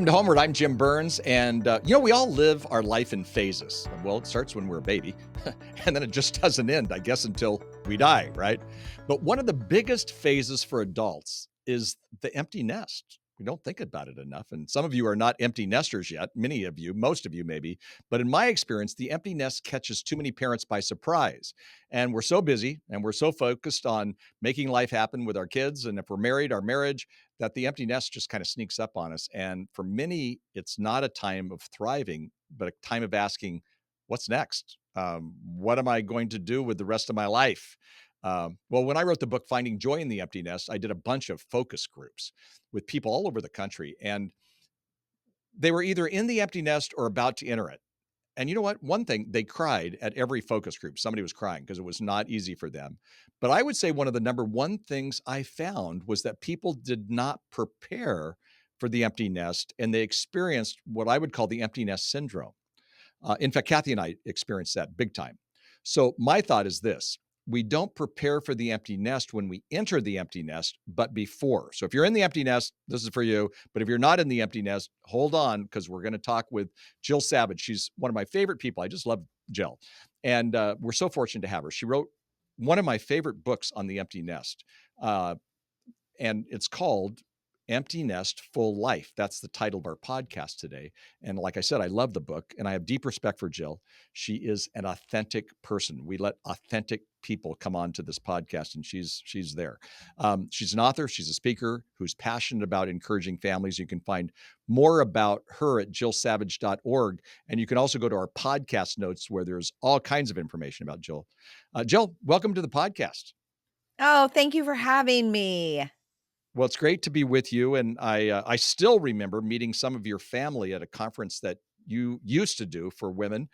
Welcome to Homeward. I'm Jim Burns. And, we all live our life in phases. Well, it starts when we're a baby, and then it just doesn't end, I guess, until we die, right? But one of the biggest phases for adults is the empty nest. We don't think about it enough. And some of you are not empty nesters yet, many of you, most of you maybe. But in my experience, the empty nest catches too many parents by surprise. And we're so busy and we're so focused on making life happen with our kids. And if we're married, our marriage, that the empty nest just kind of sneaks up on us. And for many, it's not a time of thriving, but a time of asking, what's next? What am I going to do with the rest of my life? Well, when I wrote the book, Finding Joy in the Empty Nest, I did a bunch of focus groups with people all over the country. And they were either in the empty nest or about to enter it. And you know what? One thing, they cried at every focus group. Somebody was crying because it was not easy for them. But I would say one of the number one things I found was that people did not prepare for the empty nest, and they experienced what I would call the empty nest syndrome. In fact, Kathy and I experienced that big time. So my thought is this: we don't prepare for the empty nest when we enter the empty nest, but before. So if you're in the empty nest, this is for you. But if you're not in the empty nest, hold on, because we're going to talk with Jill Savage. She's one of my favorite people. I just love Jill. And we're so fortunate to have her. She wrote one of my favorite books on the empty nest. And it's called Empty Nest, Full Life. That's the title of our podcast today. And like I said, I love the book and I have deep respect for Jill. She is an authentic person. We let authentic people come on to this podcast, and she's there. She's an author. She's a speaker who's passionate about encouraging families. You can find more about her at jillsavage.org. And you can also go to our podcast notes where there's all kinds of information about Jill. Jill, welcome to the podcast. Oh, thank you for having me. Well, it's great to be with you, and I still remember meeting some of your family at a conference that you used to do for women,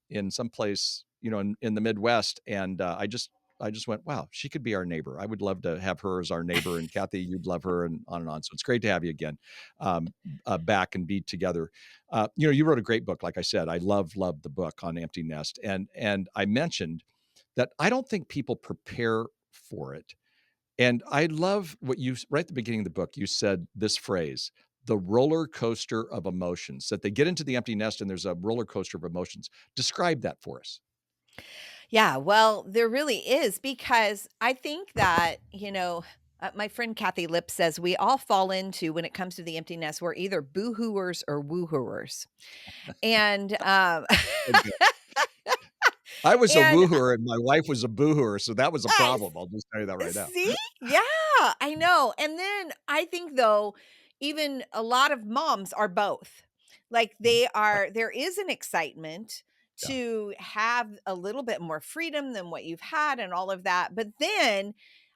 in some place, in the Midwest, and I just went, wow, she could be our neighbor. I would love to have her as our neighbor, and Kathy, you'd love her, and on and on. So it's great to have you again, back and be together. You wrote a great book, like I said. I love the book on empty nest, and I mentioned that I don't think people prepare for it. And I love what you right at the beginning of the book, you said this phrase, the roller coaster of emotions, that they get into the empty nest and there's a roller coaster of emotions. Describe that for us. Yeah, well, there really is because I think that, my friend Kathy Lipp says we all fall into when it comes to the empty nest, we're either boo-hooers or woo-hooers. And Okay. I was a and woohooer and my wife was a boohooer, so that was a I problem. I'll just tell you that right now. see? Yeah, I know. And then I think though, even a lot of moms are both. Like Right. there is an excitement Yeah. to have a little bit more freedom than what you've had and all of that. But then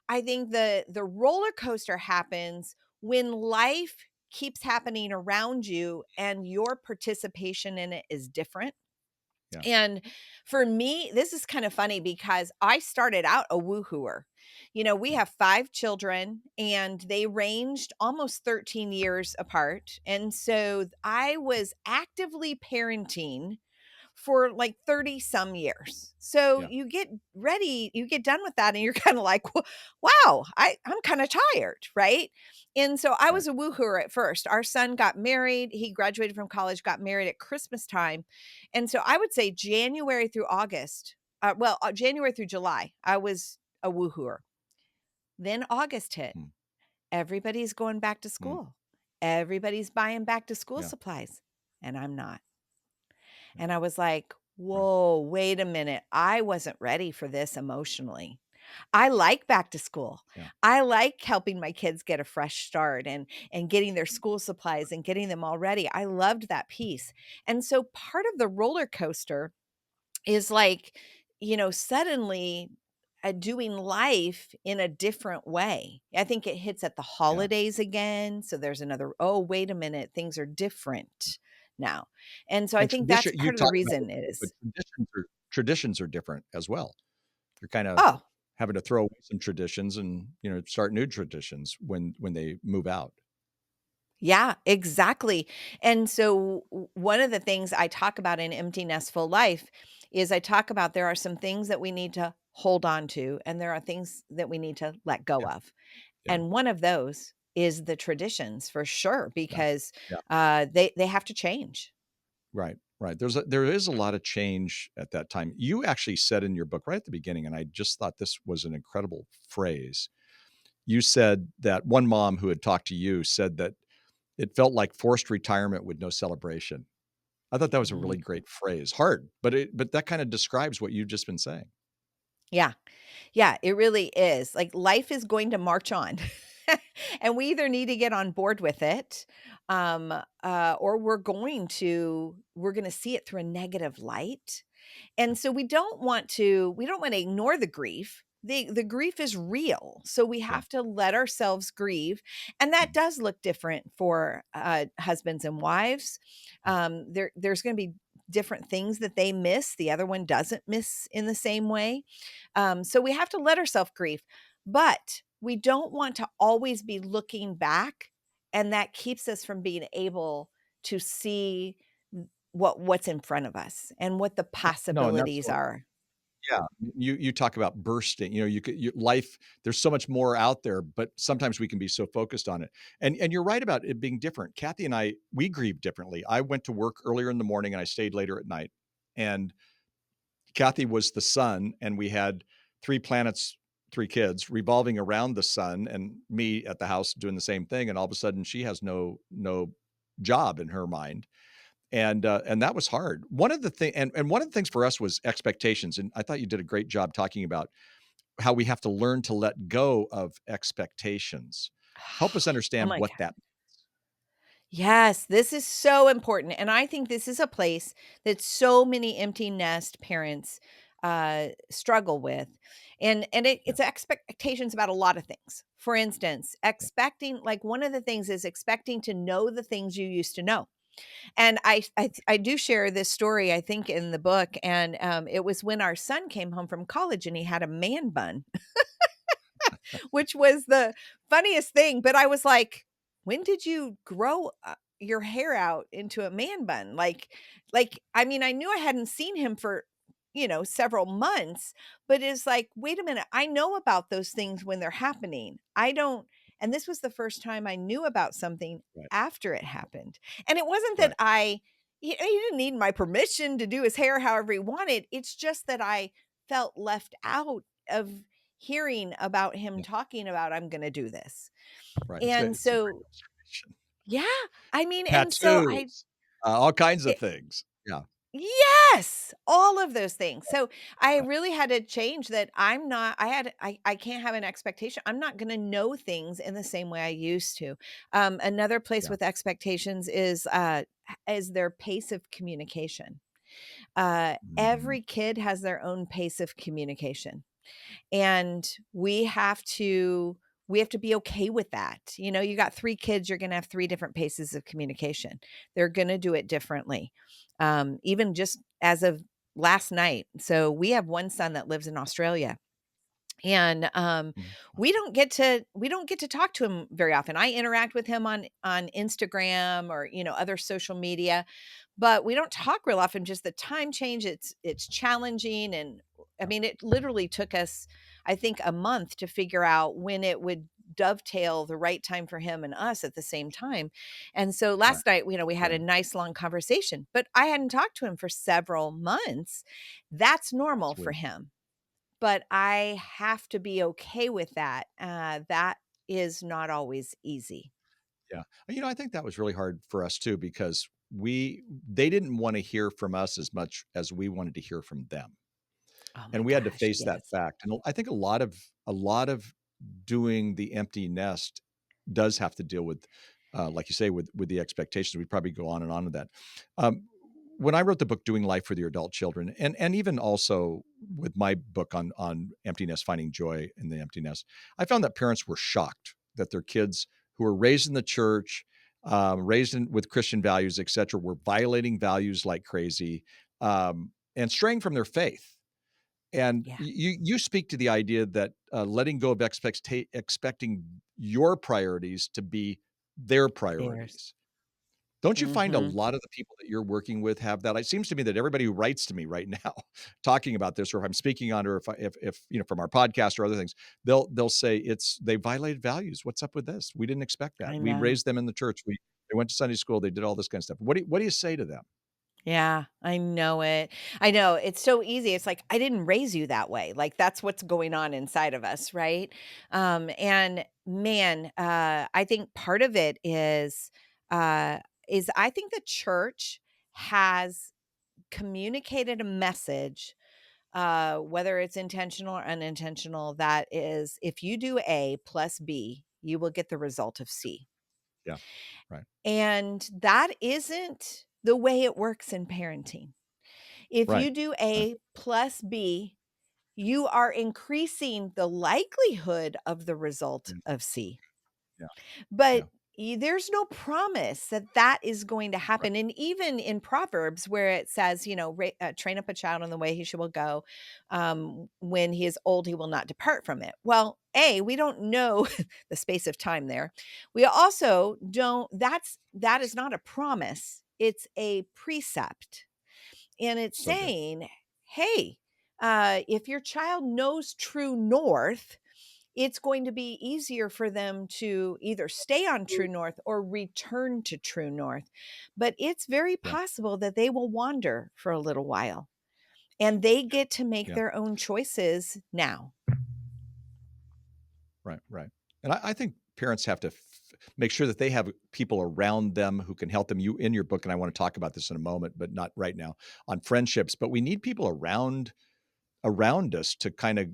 I think the roller coaster happens when life keeps happening around you and your participation in it is different. Yeah. And for me, this is kind of funny because I started out a woohooer. We Yeah. have 5 children and they ranged almost 13 years apart. And so I was actively parenting for like 30 some years. So Yeah. you get ready, you get done with that and you're kind of like, wow, I'm kind of tired, right? And so I Right. was a woohooer at first. Our son got married. He graduated from college, got married at Christmas time. And so I would say January through August, January through July, I was a woohooer. Then August hit. Mm, Everybody's going back to mm, school. Everybody's buying back to school yeah. supplies. And I'm not. Yeah. And I was like, Right. whoa, wait a minute. I wasn't ready for this emotionally. I like back to school. Yeah. I like helping my kids get a fresh start and getting their school supplies and getting them all ready. I loved that piece. And so part of the roller coaster is like, suddenly doing life in a different way. I think it hits at the Yeah. holidays again. So there's another, oh, wait a minute, things are different now. And so I And think that's tradition, you part of the talked about reason it it, but is. traditions are different as well. You're kind of Oh, having to throw away some traditions and, start new traditions when they move out. yeah, exactly. And so one of the things I talk about in Empty Nestful Life is I talk about there are some things that we need to hold on to and there are things that we need to let go Yeah. of. Yeah. And one of those is the traditions for sure, Yeah. because, Yeah. they have to change. Right. Right. There is a lot of change at that time. You actually said in your book right at the beginning, and I just thought this was an incredible phrase. You said that one mom who had talked to you said that it felt like forced retirement with no celebration. I thought that was a Mhm. really great phrase. Hard, but that kind of describes what you've just been saying. Yeah. Yeah, it really is. Like, life is going to march on. And we either need to get on board with it, or we're gonna see it through a negative light. And so we don't wanna ignore the grief. The grief is real, so we Yeah. have to let ourselves grieve, and that Mhm. does look different for, husbands and wives. There's gonna be different things that they miss, the other one doesn't miss in the same way. So we have to let ourselves grieve, but we don't want to always be looking back, and that keeps us from being able to see what's in front of us and what the No, and possibilities absolutely. are. Yeah. You talk about bursting, you could life, there's so much more out there, but sometimes we can be so focused on it. And you're right about it being different. Kathy and I, we grieve differently. I went to work earlier in the morning and I stayed later at night. And Kathy was the sun, and we had 3 planets, 3 kids revolving around the sun, and me at the house doing the same thing, and all of a sudden she has no job in her mind, and that was hard. One of the thing and one of the things for us was expectations, and I thought you did a great job talking about how we have to learn to let go of expectations. Help us Oh understand my what god. that. Yes, this is so important, and I think this is a place that so many empty nest parents, struggle with, and Yeah, it's expectations about a lot of things. For instance, yeah, expecting like, one of the things is expecting to know the things you used to know. And I do share this story, I think, in the book, and, it was when our son came home from college and he had a man bun, which was the funniest thing, but I was like, "When did you grow, your hair out into a man bun?" I mean, I knew I hadn't seen him for, several months, but it's like, "Wait a minute, I know about those things when they're happening. I don't." And this was the first time I knew about something right, after it happened. And it wasn't that right, he didn't need my permission to do his hair however he wanted. It's just that I felt left out of hearing about him yeah, talking about, "I'm gonna do this." right. And It's a great so observation. yeah, I mean, and so I Tattoos, all kinds of it things. Yeah, yes, all of those things. So I right, really had to change that. I'm not I can't have an expectation. I'm not gonna know things in the same way I used to. Another place yeah, with expectations is their pace of communication. mhm, Every kid has their own pace of communication. And we have to be okay with that. You got 3 kids, you're gonna have 3 different paces of communication. They're gonna do it differently. Even just as of last night. So we have one son that lives in Australia, and, mhm, we don't get to talk to him very often. I interact with him on Instagram or, other social media, but we don't talk real often. Just the time change, it's challenging, and I yeah, mean, it literally took us, I think, a month to figure out when it would dovetail the right time for him and us at the same time. And so right, last night, we had a right. nice long conversation, but I hadn't talked to him for several months. That's normal for Sweet. him, but I have to be okay with that. That is not always easy. Yeah. I think that was really hard for us too because they didn't wanna hear from us as much as we wanted to hear from them, Oh my and we had to gosh, face that yes. fact, and I think a lot of doing the empty nest does have to deal with, like you say, with the expectations. We probably go on and on with that. Um, when I wrote the book Doing Life with Your Adult Children, and even also with my book on empty nest, finding joy in the empty nest, I found that parents were shocked that their kids who were raised in the church, with Christian values, et cetera, were violating values like crazy, and straying from their faith. And Yeah, you speak to the idea that, letting go of expecting your priorities to be their theirs. priorities. Don't you find a Mhm. lot of the people that you're working with have that? It seems to me that everybody who writes to me right now talking about this, or if I'm speaking on, or if you know, from our podcast or other things, they'll say it's they violated values. What's up with this? We didn't expect that. I We know. raised them in the church. They went to Sunday school. They did all this kind of stuff. What do you say to them? Yeah, I know it. I know, it's so easy. It's like, "I didn't raise you that way." Like, that's what's going on inside of us, right? And man, I think part of it is I think the church has communicated a message, whether it's intentional or unintentional, that is, if you do A plus B, you will get the result of C. Yeah, right, And that isn't the way it works in parenting. If right, you do right. A plus B, you are increasing the likelihood of the result Yeah, of C. yeah, But yeah. there's no promise that that is going to Right, happen. And even in Proverbs, where it says, train up a child in the way he will go. When he is old, he will not depart from it. Well, A, we don't know the space of time there. We also don't, that is not a promise, it's a precept. And it's so good. saying, hey, if your child knows true north, it's going to be easier for them to either stay on true north or return to true north. But it's very Yeah, possible that they will wander for a little while and they get to make yeah. their own choices now. Right, right. And I think parents have to make sure that they have people around them who can help them. You in your book, and I want to talk about this in a moment, but not right now, on friendships. But we need people around us to kind of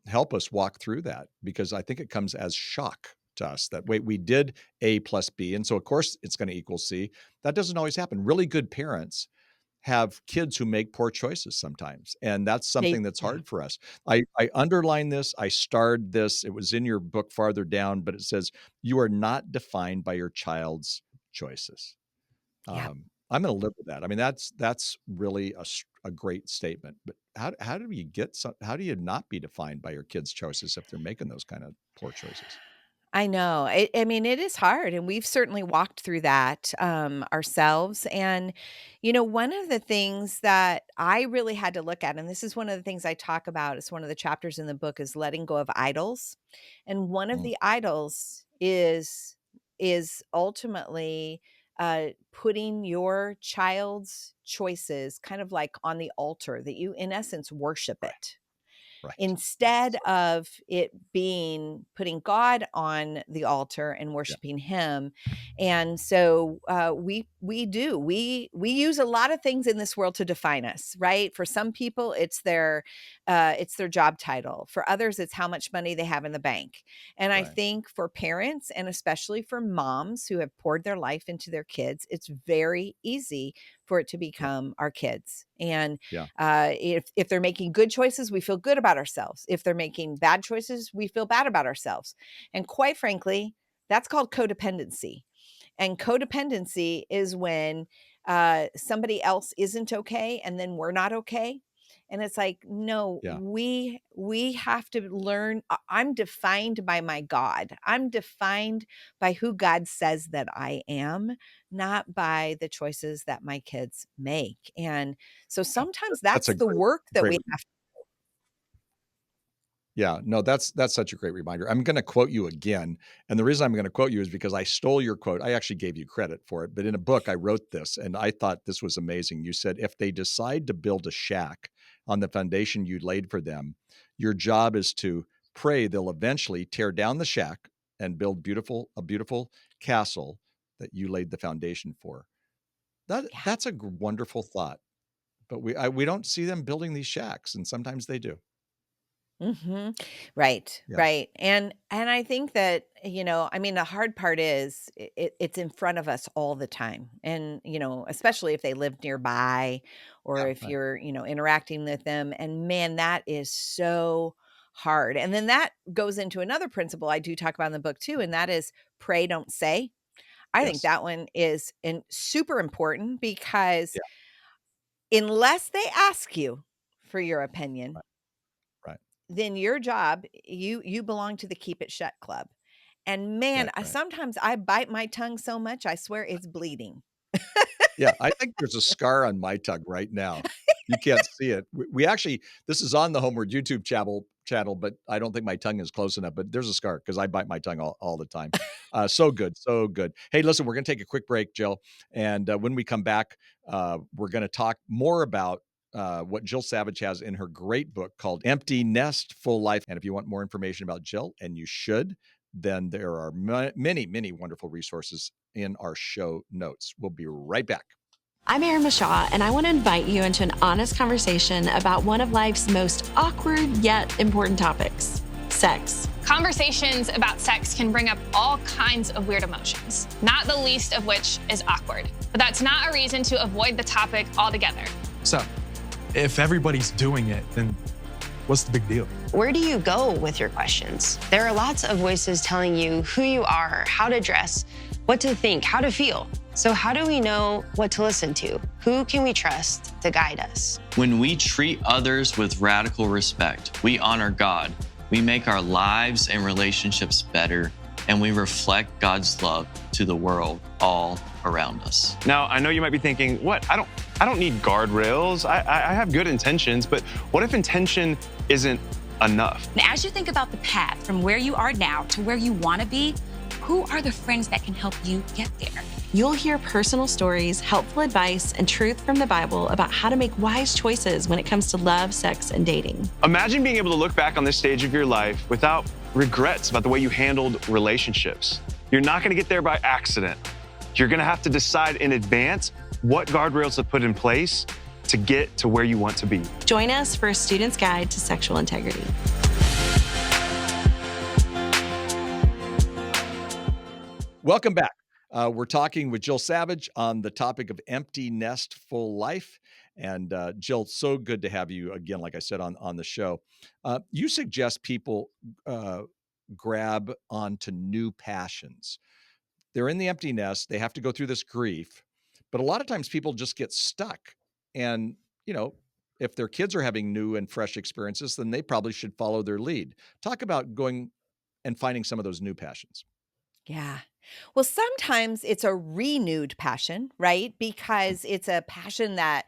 help us walk through that, because I think it comes as shock to us that wait, we did A plus B, and so of course it's going to equal C. That doesn't always happen. Really good parents have kids who make poor choices sometimes, and that's They something that's yeah. hard for us. I underlined this, I starred this, it was in your book farther down, but it says, "You are not defined by your child's choices." Yeah. I'm gonna live with that. I mean, that's really a great statement, but how do you get how do you not be defined by your kids' choices if they're making those kind of poor choices? I know. I mean, it is hard, and we've certainly walked through that ourselves. And, one of the things that I really had to look at, and this is one of the things I talk about, it's one of the chapters in the book, is letting go of idols. And one of Mm, the idols is ultimately putting your child's choices kind of like on the altar, that you, in essence, worship right, it right, right. instead So of it being putting God on the altar and yeah, worshiping him. And so we use a lot of things in this world to define us, right? For some people it's their job title. For others it's how much money they have in the bank. And I right, think for parents, and especially for moms who have poured their life into their kids, it's very easy for it to yeah, become our kids. And yeah, if they're making good choices, we feel good about ourselves. If they're making bad choices, we feel bad about ourselves. And quite frankly, that's called codependency. And codependency is when somebody else isn't okay and then we're not okay. And it's like, no, yeah. we have to learn. I'm defined by my God. I'm defined by who God says that I am, not by the choices that my kids make. And so Yeah, sometimes that's a that's the work that great we reminder. have. Yeah, no, that's such a great reminder. I'm gonna quote you again, and the reason I'm gonna quote you is because I stole your quote. I actually gave you credit for it, but in a book, I wrote this, and I thought this was amazing. You said, "If they decide to build a shack on the foundation you laid for them, your job is to pray they'll eventually tear down the shack and build a beautiful castle that you laid the foundation for." Yeah. That's a wonderful thought, but we don't see them building these shacks, and sometimes they do. Mhm. Right, Yeah, right. And I think that, I mean, the hard part is it's in front of us all the time. And, especially if they live nearby or yeah, if right. you're, interacting with them. And man, that is so hard. And then that goes into another principle I do talk about in the book too, and that is pray, don't say. I think Yes. that one is super important because Yeah, unless they ask you for your opinion, right, right. then your job, you belong to the keep it shut club. And man, Right, right. sometimes I bite my tongue so much, I swear it's bleeding. Yeah, I think there's a scar on my tongue right now. You can't see it. We actually this is on the Homeward YouTube channel, but I don't think my tongue is close enough, but there's a scar because I bite my tongue all the time. So good, so good. Hey, listen, we're gonna take a quick break, Jill, and, when we come back, we're gonna talk more about, what Jill Savage has in her great book called Empty Nest, Full Life, and if you want more information about Jill, and you should, then there are many, many wonderful resources in our show notes. We'll be right back. I'm Erin Mashaw, and I want to invite you into an honest conversation about one of life's most awkward yet important topics: sex. Conversations about sex can bring up all kinds of weird emotions, not the least of which is awkward. But that's not a reason to avoid the topic altogether. So, if everybody's doing it, then what's the big deal? Where do you go with your questions? There are lots of voices telling you who you are, how to dress, what to think, how to feel. So how do we know what to listen to? Who can we trust to guide us? When we treat others with radical respect, we honor God, we make our lives and relationships better, and we reflect God's love to the world all around us. Now, I know you might be thinking, what? I don't need guardrails. I have good intentions, but what if intention isn't enough? And as you think about the path from where you are now to where you want to be, who are the friends that can help you get there? You'll hear personal stories, helpful advice, and truth from the Bible about how to make wise choices when it comes to love, sex, and dating. Imagine being able to look back on this stage of your life without regrets about the way you handled relationships. You're not going to get there by accident. You're going to have to decide in advance what guardrails to put in place to get to where you want to be. Join us for a student's guide to sexual integrity. Welcome back. We're talking with Jill Savage on the topic of empty nest, full life. And Jill, so good to have you again, like I said, on the show. You suggest people grab onto new passions. They're in the empty nest. They have to go through this grief. But a lot of times people just get stuck. And, if their kids are having new and fresh experiences, then they probably should follow their lead. Talk about going and finding some of those new passions. Yeah. Well, sometimes it's a renewed passion, right? Because it's a passion that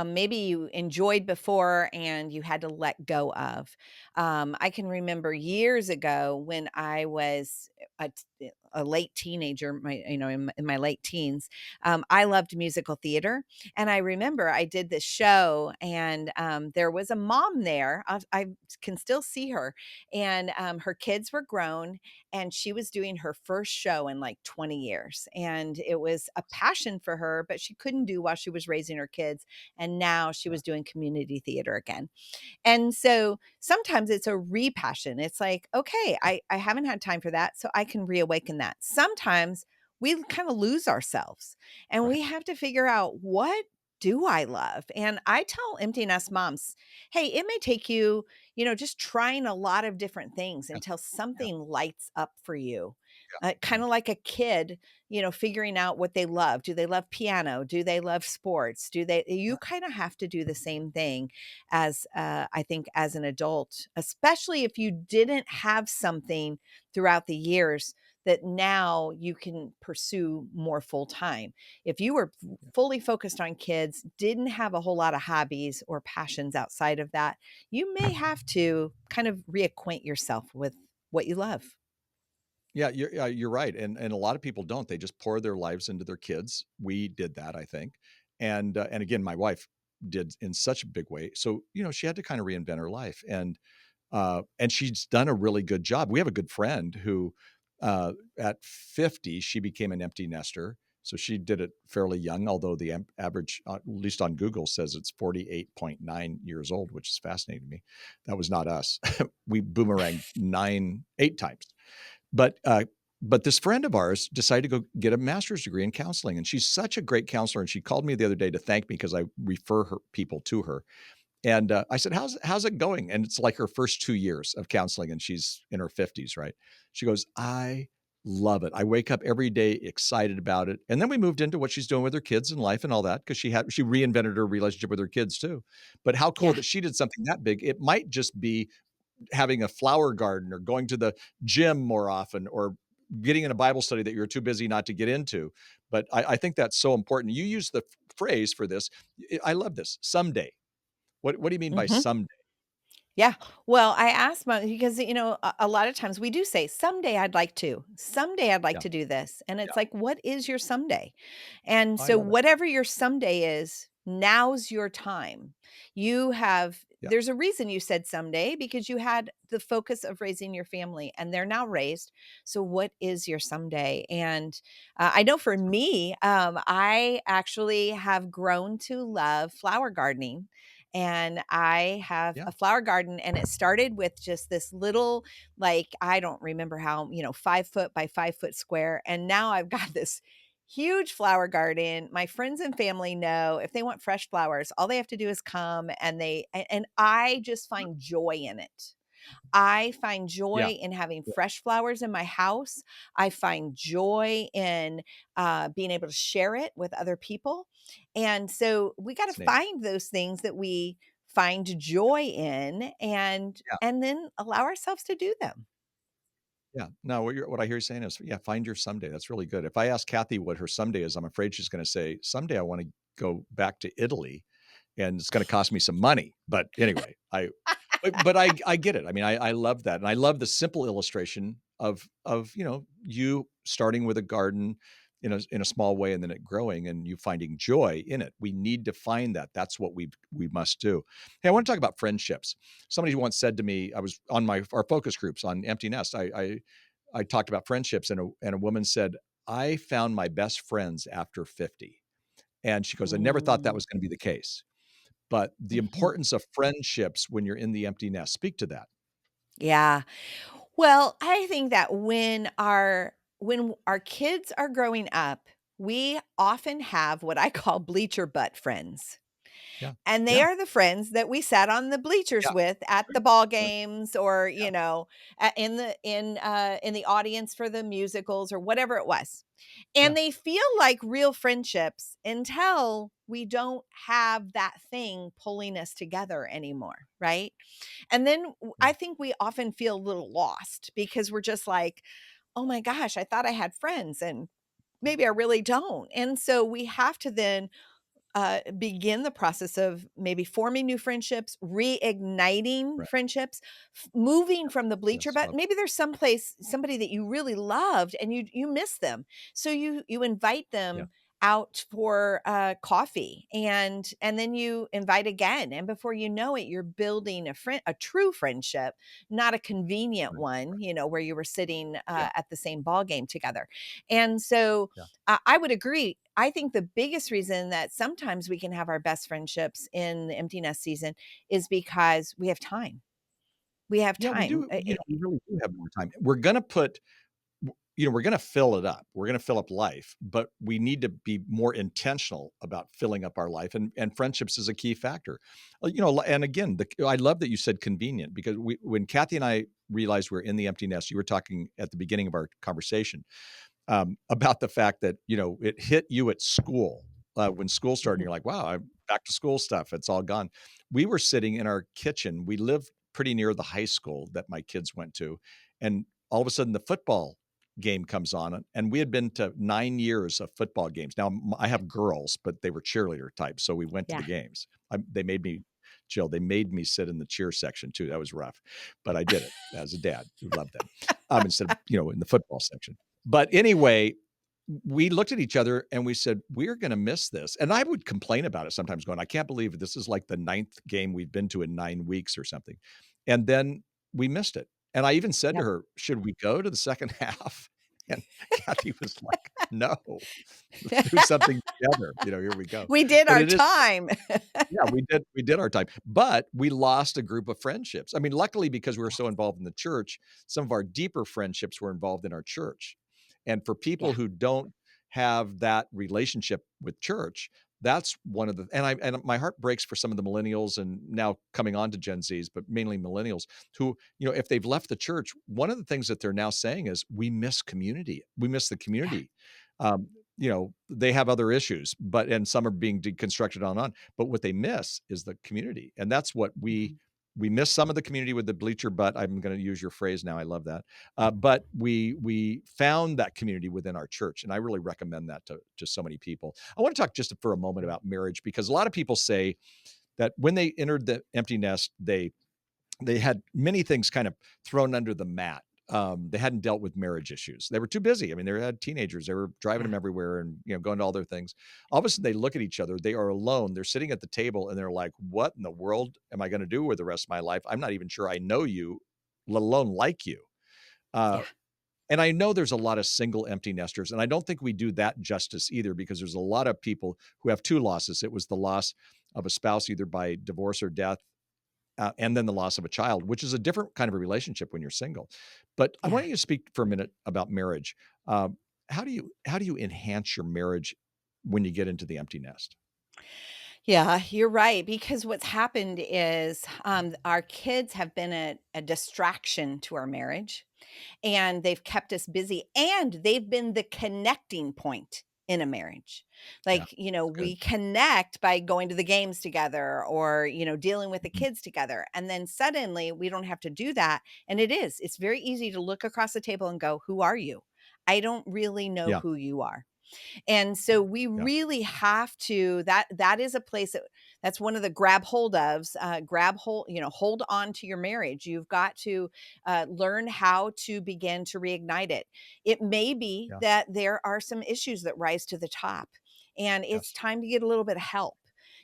maybe you enjoyed before and you had to let go of. I can remember years ago when I was a late teenager, in my late teens. I loved musical theater, and I remember I did this show, and there was a mom there. I can still see her, and her kids were grown, and she was doing her first show in like 20 years. And it was a passion for her, but she couldn't do while she was raising her kids. And now she was doing community theater again. And so sometimes it's a repassion. It's like, okay, I haven't had time for that, so I can reawaken that. Sometimes we kind of lose ourselves and we have to figure out, what do I love? And I tell empty nest moms, hey, it may take you, just trying a lot of different things Yeah. until Yeah. something lights up for you. Yeah. Kind of like a kid, figuring out what they love. Do they love piano? Do they love sports? You kind of have to do the same thing as, I think, as an adult, especially if you didn't have something throughout the years that now you can pursue more full time. If you were fully focused on kids, didn't have a whole lot of hobbies or passions outside of that, you may have to kind of reacquaint yourself with what you love. Yeah, you're right, and a lot of people don't. They just pour their lives into their kids. We did that, I think, and again, my wife did in such a big way. So she had to kind of reinvent her life, and she's done a really good job. We have a good friend who, at 50, she became an empty nester. So she did it fairly young, although the average, at least on Google, says it's 48.9 years old, which is fascinating to me. That was not us. We boomeranged 8 times. But this friend of ours decided to go get a master's degree in counseling, and she's such a great counselor. And she called me the other day to thank me because I refer people to her. And I said, "How's it going?" And it's like her first 2 years of counseling, and she's in her 50s, right? She goes, "I love it. I wake up every day excited about it." And then we moved into what she's doing with her kids and life and all that, because she reinvented her relationship with her kids too. But how cool Yeah. that she did something that big. It might just be having a flower garden or going to the gym more often or getting in a Bible study that you're too busy not to get into. But I think that's so important. You use the phrase for this. I love this. Someday. What do you mean by Mhm. someday? Yeah. Well, I asked my because, a lot of times we do say, "Someday I'd like to. Someday I'd like Yeah. to do this." And Yeah. it's like, what is your someday? And I so love it. whatever your someday is, now's your time. You have Yeah. there's a reason you said someday because you had the focus of raising your family and they're now raised. So what is your someday? And I know for me, I actually have grown to love flower gardening, and I have Yeah. a flower garden, and it started with just this little, like, I don't remember how, 5 foot by 5 foot square. And now I've got this huge flower garden. My friends and family know if they want fresh flowers, all they have to do is come, and and I just find joy in it. I find Yeah. joy in having Yeah. fresh flowers in my house. I find joy in being able to share it with other people. And so we got to It's neat. find those things that we find joy in, Yeah. and then allow ourselves to do them. Yeah. No, what I hear you saying is, yeah, find your someday. That's really good. If I ask Kathy what her someday is, I'm afraid she's going to say, someday I want to go back to Italy, and it's going to cost me some money. But anyway, I get it. I mean, I love that. And I love the simple illustration of, you starting with a garden in a small way and then it growing and you finding joy in it. We need to find that. That's what we must do. Hey, I want to talk about friendships. Somebody once said to me, I was on our focus groups on empty nest. I talked about friendships, and a woman said, I found my best friends after 50. And she goes, I never thought that Mm, was going to be the case. But the mhm. importance of friendships when you're in the empty nest. Speak to that. Yeah. Well, I think that when our kids are growing up, we often have what I call bleacher butt friends. Yeah. And they Yeah. are the friends that we sat on the bleachers Yeah. with at Right. the ball Right. games, or, Yeah. in the audience for the musicals or whatever it was. Yeah. And they feel like real friendships until we don't have that thing pulling us together anymore, right? And then Yeah. I think we often feel a little lost because we're just like, "Oh my gosh, I thought I had friends and maybe I really don't." And so we have to then begin the process of maybe forming new friendships, reigniting Right. friendships, moving from the bleacher. Yes. But Love. maybe there's somebody that you really loved and you miss them, so you invite Yeah. them out for coffee, and then you invite again, and before you know it, you're building a true friendship, not a convenient Right. one, where you were sitting Yeah. at the same ball game together. And so Yeah. I would agree. I think the biggest reason that sometimes we can have our best friendships in the empty nest season is because we have time. We have Yeah. We time. do. We really do have more time. We're going to we're going to fill it up. We're going to fill up life, but we need to be more intentional about filling up our life. And friendships is a key factor. And again, I love that you said convenient, because when Kathy and I realized we're in the empty nest, you were talking at the beginning of our conversation about the fact that, it hit you at school when school started. And Mhm. you're like, wow, I'm back to school stuff. It's all gone. We were sitting in our kitchen. We lived pretty near the high school that my kids went to. And all of a sudden the football game comes on, and we had been to 9 years of football games. Now I have girls, but they were cheerleader types. So we went to the Yeah. games. They made me, Jill, they made me sit in the cheer section too. That was rough, but I did it as a dad who loved them, instead of, in the football section. But anyway, we looked at each other and we said, we're going to miss this. And I would complain about it sometimes, going, I can't believe this is like the ninth game we've been to in 9 weeks or something. And then we missed it. And I even said to Yep. her, should we go to the second half? And Kathy was like, no, let's do something together. Here we go. We did But our it is, time. yeah, we did our time, but we lost a group of friendships. I mean, luckily, because we were so involved in the church, some of our deeper friendships were involved in our church. And for people Yeah. who don't have that relationship with church, that's one of the, and my heart breaks for some of the millennials, and now coming on to Gen Zs, but mainly millennials, who, if they've left the church, one of the things that they're now saying is, we miss community. We miss the Yeah. community. Um, they have other issues, and some are being deconstructed on. But what they miss is the community. And that's what we Mhm. we missed some of the community with the bleacher butt. I'm going to use your phrase now. I love that. But we found that community within our church, and I really recommend that to so many people. I want to talk just for a moment about marriage, because a lot of people say that when they entered the empty nest, they had many things kind of thrown under the mat. They hadn't dealt with marriage issues. They were too busy. I mean, they had teenagers. They were driving them everywhere and, going to all their things. All of a sudden they look at each other. They are alone. They're sitting at the table and they're like, what in the world am I going to do with the rest of my life? I'm not even sure I know you, let alone like you. Yeah. And I know there's a lot of single empty nesters, and I don't think we do that justice either, because there's a lot of people who have two losses. It was the loss of a spouse, either by divorce or death, and then the loss of a child, which is a different kind of a relationship when you're single. But I Yeah. want you to speak for a minute about marriage. How do you enhance your marriage when you get into the empty nest? Yeah, you're right. Because what's happened is our kids have been a distraction to our marriage, and they've kept us busy, and they've been the connecting point in a marriage. Yeah, Like, that's good. we connect by going to the games together, or, dealing with the Mhm. kids together. And then suddenly we don't have to do that. And it's very easy to look across the table and go, who are you? I don't really know Yeah, who you are. And so we yeah, really have to, that is a place that's one of the grab hold ofs, grab hold, hold on to your marriage. You've got to learn how to begin to reignite it. It may be yeah. that there are some issues that rise to the top, and it's Yes. time to get a little bit of help.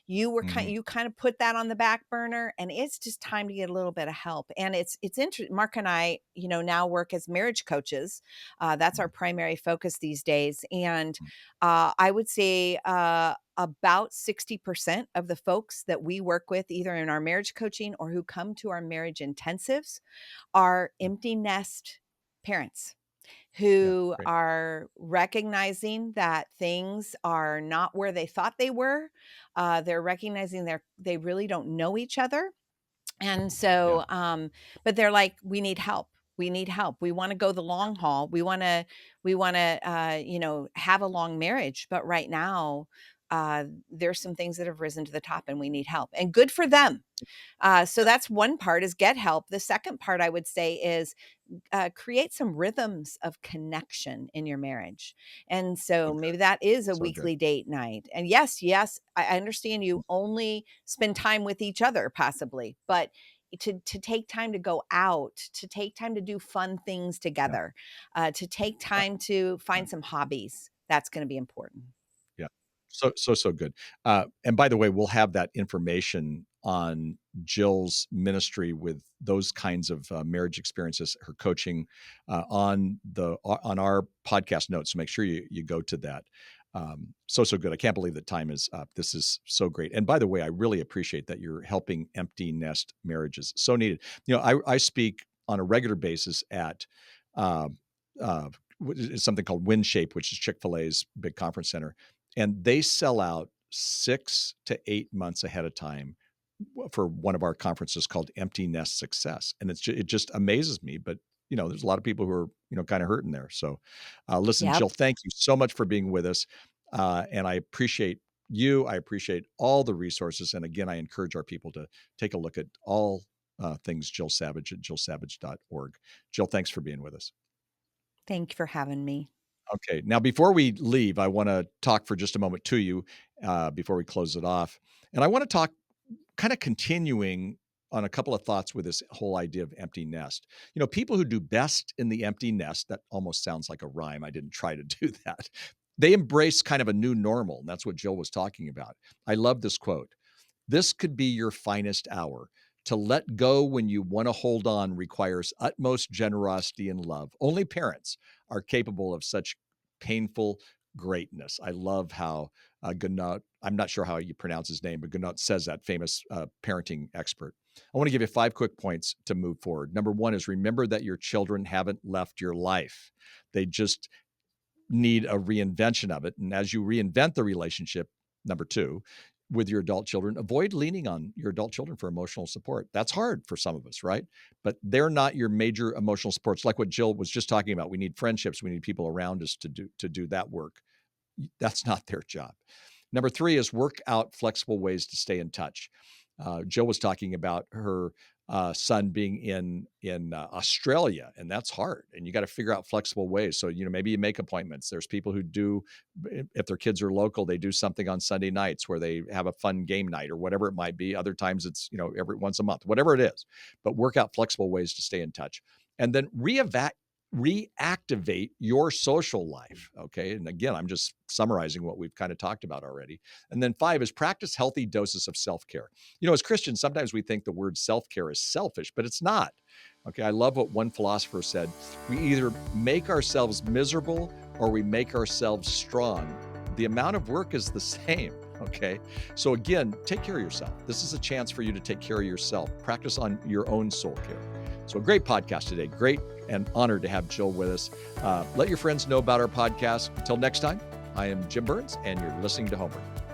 Mhm. You kind of put that on the back burner, and it's just time to get a little bit of help. And it's interesting. Mark and I, now work as marriage coaches. That's our Mhm. primary focus these days. And Mhm. I would say about 60% of the folks that we work with, either in our marriage coaching or who come to our marriage intensives, are Yeah, empty nest parents yeah, who great. are recognizing that things are not where they thought they were. They're recognizing they really don't know each other. And Yeah, so, but they're like, we need help. We need help. We want to go the long haul. We want to, have a long marriage. But right now, there's some things that have risen to the top, and we need help. And good for them. So that's one part, is get help. The second part, I would say, is create some rhythms of connection in your marriage. And so so good. maybe that is a So good. weekly date night. And yes, I understand you only spend time with each other, possibly, but to take time to go out, to take time to do fun things Yeah. together, to take Uh, time to find some hobbies. That's going to be important. Yeah. So good. And by the way, we'll have that information on Jill's ministry with those kinds of marriage experiences, her coaching, on our podcast notes. So make sure you go to that. So good. I can't believe that time is up. This is so great. And by the way, I really appreciate that you're helping empty nest marriages. So needed. I speak on a regular basis at uh, uh, something called Wind Shape, which is Chick-fil-A's big conference center, and they sell out 6 to 8 months ahead of time for one of our conferences called Empty Nest Success, and it just amazes me. But there's a lot of people who are kind of hurting there. So, listen, Yep. Jill, thank you so much for being with us, and I appreciate you. I appreciate all the resources, and again, I encourage our people to take a look at all things Jill Savage at jillsavage.org. Jill, thanks for being with us. Thank you for having me. Okay. Now, before we leave, I want to talk for just a moment to you before we close it off. And I want to talk kind of continuing on a couple of thoughts with this whole idea of empty nest. People who do best in the empty nest, that almost sounds like a rhyme. I didn't try to do that. They embrace kind of a new normal. And that's what Jill was talking about. I love this quote. This could be your finest hour. To let go when you want to hold on requires utmost generosity and love. Only parents are capable of such painful greatness. I love how Gunnar, I'm not sure how you pronounce his name, but Gunnar says that, famous parenting expert. I want to give you 5 quick points to move forward. Number 1 is remember that your children haven't left your life. They just need a reinvention of it. And as you reinvent the relationship, number 2, with your adult children, avoid leaning on your adult children for emotional support. That's hard for some of us, right? But they're not your major emotional supports. Like what Jill was just talking about. We need friendships. We need people around us to do that work. That's not their job. Number 3 is work out flexible ways to stay in touch. Jill was talking about her son being in Australia, and that's hard. And you got to figure out flexible ways. So, maybe you make appointments. There's people who do, if their kids are local, they do something on Sunday nights where they have a fun game night or whatever it might be. Other times it's, every once a month, whatever it is, but work out flexible ways to stay in touch. And then reactivate your social life. Okay. And again, I'm just summarizing what we've kind of talked about already. And then 5 is practice healthy doses of self-care. As Christians, sometimes we think the word self-care is selfish, but it's not. Okay. I love what one philosopher said. We either make ourselves miserable or we make ourselves strong. The amount of work is the same. Okay. So again, take care of yourself. This is a chance for you to take care of yourself. Practice on your own soul care. So a great podcast today. Great and honored to have Jill with us. Let your friends know about our podcast. Until next time, I am Jim Burns, and you're listening to Homework.